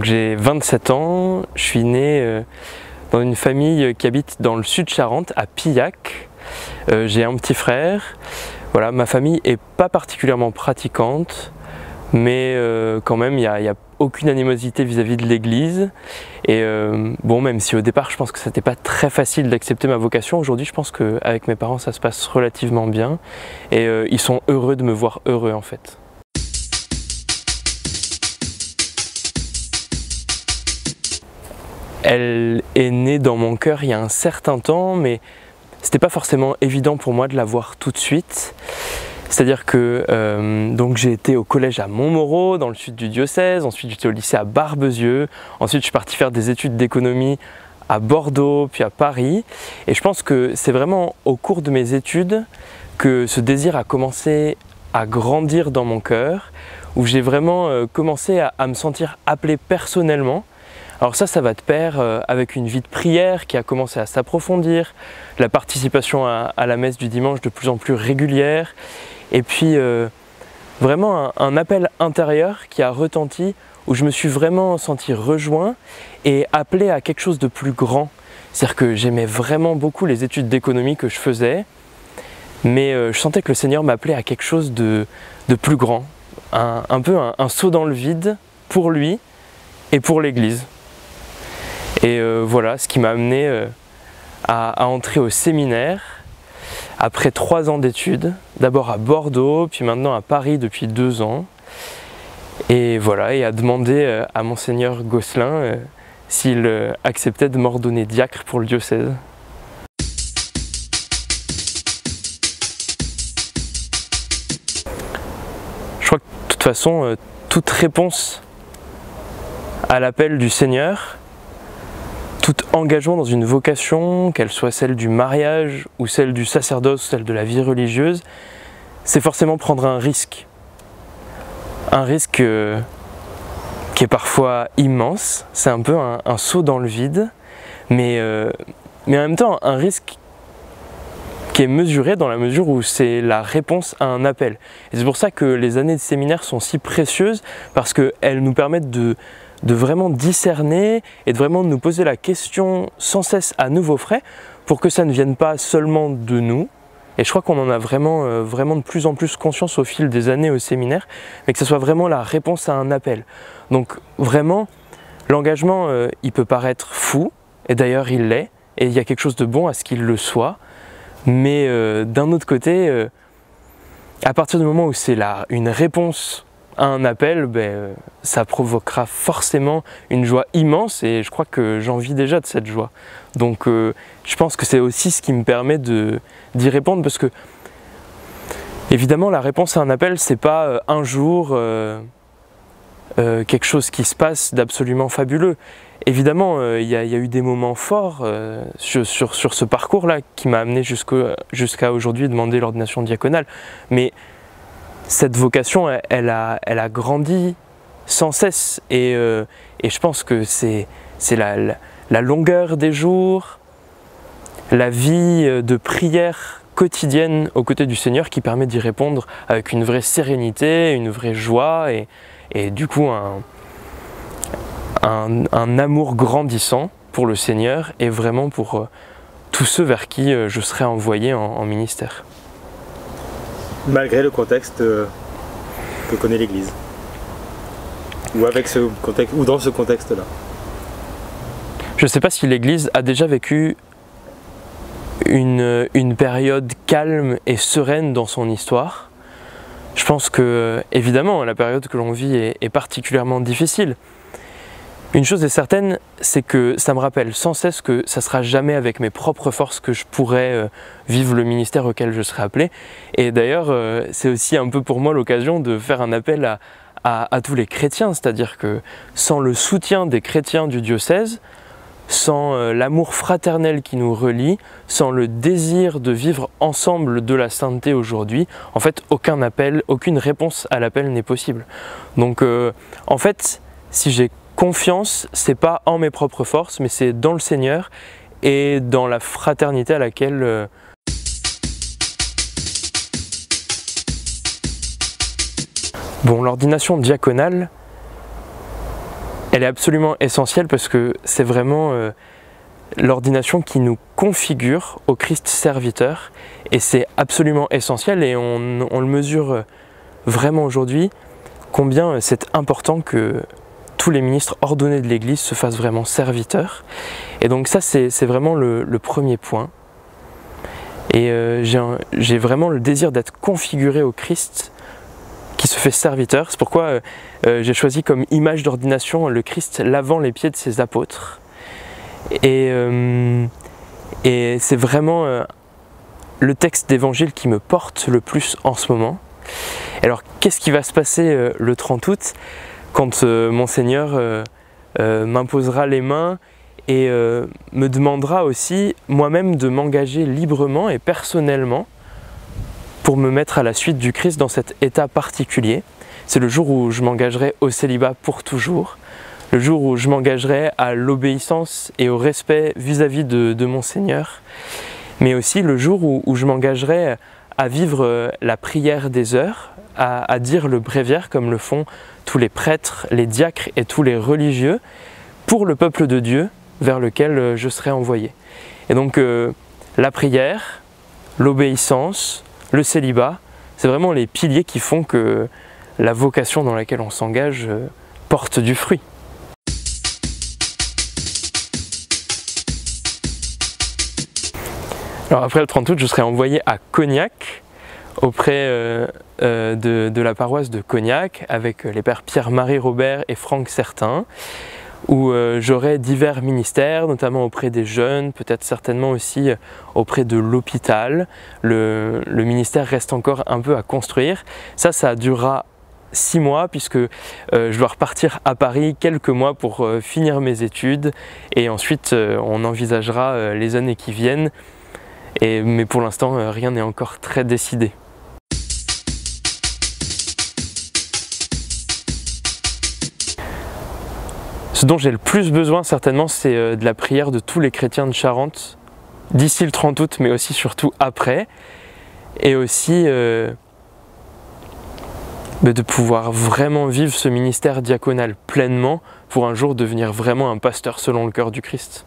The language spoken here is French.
J'ai 27 ans, je suis né dans une famille qui habite dans le sud Charente, à Pillac. J'ai un petit frère. Voilà, ma famille n'est pas particulièrement pratiquante, mais quand même il n'y a aucune animosité vis-à-vis de l'église. Et bon, même si au départ je pense que ce n'était pas très facile d'accepter ma vocation, aujourd'hui je pense qu'avec mes parents ça se passe relativement bien. Et ils sont heureux de me voir heureux en fait. Elle est née dans mon cœur il y a un certain temps, mais c'était pas forcément évident pour moi de la voir tout de suite. C'est-à-dire que donc j'ai été au collège à Montmoreau, dans le sud du diocèse, ensuite j'étais au lycée à Barbezieux, ensuite je suis parti faire des études d'économie à Bordeaux, puis à Paris. Et je pense que c'est vraiment au cours de mes études que ce désir a commencé à grandir dans mon cœur, où j'ai vraiment commencé à me sentir appelé personnellement. Alors ça va de pair avec une vie de prière qui a commencé à s'approfondir, la participation à la messe du dimanche de plus en plus régulière, et puis vraiment un appel intérieur qui a retenti, où je me suis vraiment senti rejoint et appelé à quelque chose de plus grand. C'est-à-dire que j'aimais vraiment beaucoup les études d'économie que je faisais, mais je sentais que le Seigneur m'appelait à quelque chose de plus grand, un peu un saut dans le vide pour lui et pour l'Église. Et voilà ce qui m'a amené à entrer au séminaire après 3 ans d'études, d'abord à Bordeaux, puis maintenant à Paris depuis 2 ans. Et voilà, et à demander à Monseigneur Gosselin s'il acceptait de m'ordonner diacre pour le diocèse. Je crois que de toute façon, toute réponse à l'appel du Seigneur, tout engagement dans une vocation, qu'elle soit celle du mariage ou celle du sacerdoce ou celle de la vie religieuse, c'est forcément prendre un risque. Un risque qui est parfois immense, c'est un peu un saut dans le vide, mais en même temps un risque qui est mesuré dans la mesure où c'est la réponse à un appel. Et c'est pour ça que les années de séminaire sont si précieuses, parce qu'elles nous permettent de vraiment discerner et de vraiment nous poser la question sans cesse à nouveau frais, pour que ça ne vienne pas seulement de nous. Et je crois qu'on en a vraiment de plus en plus conscience au fil des années au séminaire, mais que ce soit vraiment la réponse à un appel. Donc vraiment, l'engagement, il peut paraître fou, et d'ailleurs il l'est, et il y a quelque chose de bon à ce qu'il le soit, mais d'un autre côté, à partir du moment où c'est une réponse à un appel, ça provoquera forcément une joie immense, et je crois que j'en vis déjà de cette joie. Donc je pense que c'est aussi ce qui me permet d'y répondre, parce que évidemment la réponse à un appel, c'est pas un jour quelque chose qui se passe d'absolument fabuleux. Évidemment il y a eu des moments forts sur ce parcours-là qui m'a amené jusqu'à aujourd'hui demander l'ordination diaconale, mais cette vocation, elle a grandi sans cesse, et je pense que c'est la longueur des jours, la vie de prière quotidienne aux côtés du Seigneur qui permet d'y répondre avec une vraie sérénité, une vraie joie, et du coup un amour grandissant pour le Seigneur et vraiment pour tous ceux vers qui je serai envoyé en ministère. Malgré le contexte que connaît l'Église, ou avec ce contexte, ou dans ce contexte-là. Je ne sais pas si l'Église a déjà vécu une période calme et sereine dans son histoire. Je pense que, évidemment, la période que l'on vit est particulièrement difficile. Une chose est certaine, c'est que ça me rappelle sans cesse que ça ne sera jamais avec mes propres forces que je pourrai vivre le ministère auquel je serai appelé. Et d'ailleurs, c'est aussi un peu pour moi l'occasion de faire un appel à tous les chrétiens, c'est-à-dire que sans le soutien des chrétiens du diocèse, sans l'amour fraternel qui nous relie, sans le désir de vivre ensemble de la sainteté aujourd'hui, en fait, aucun appel, aucune réponse à l'appel n'est possible. Donc, en fait, si j'ai confiance, c'est pas en mes propres forces, mais c'est dans le Seigneur et dans la fraternité à laquelle Bon, l'ordination diaconale, Elle est absolument essentielle parce que c'est vraiment l'ordination qui nous configure au Christ serviteur, et c'est absolument essentiel, et on le mesure vraiment aujourd'hui combien c'est important que tous les ministres ordonnés de l'Église se fassent vraiment serviteurs. Et donc ça c'est vraiment le premier point. Et j'ai vraiment le désir d'être configuré au Christ qui se fait serviteur. C'est pourquoi j'ai choisi comme image d'ordination le Christ lavant les pieds de ses apôtres. Et c'est vraiment le texte d'évangile qui me porte le plus en ce moment. Alors qu'est-ce qui va se passer le 30 août quand Monseigneur m'imposera les mains et me demandera aussi moi-même de m'engager librement et personnellement pour me mettre à la suite du Christ dans cet état particulier. C'est le jour où je m'engagerai au célibat pour toujours, le jour où je m'engagerai à l'obéissance et au respect vis-à-vis de mon Seigneur, mais aussi le jour où je m'engagerai à vivre la prière des heures, à dire le bréviaire comme le font tous les prêtres, les diacres et tous les religieux pour le peuple de Dieu vers lequel je serai envoyé. Et donc la prière, l'obéissance, le célibat, c'est vraiment les piliers qui font que la vocation dans laquelle on s'engage porte du fruit. Alors après le 30 août, je serai envoyé à Cognac, auprès de la paroisse de Cognac, avec les pères Pierre-Marie Robert et Franck Certain, où j'aurai divers ministères, notamment auprès des jeunes, peut-être certainement aussi auprès de l'hôpital. Le ministère reste encore un peu à construire. Ça durera 6 mois, puisque je dois repartir à Paris quelques mois pour finir mes études, et ensuite on envisagera les années qui viennent. Mais pour l'instant, rien n'est encore très décidé. Ce dont j'ai le plus besoin certainement, c'est de la prière de tous les chrétiens de Charente, d'ici le 30 août, mais aussi surtout après, et aussi de pouvoir vraiment vivre ce ministère diaconal pleinement pour un jour devenir vraiment un pasteur selon le cœur du Christ.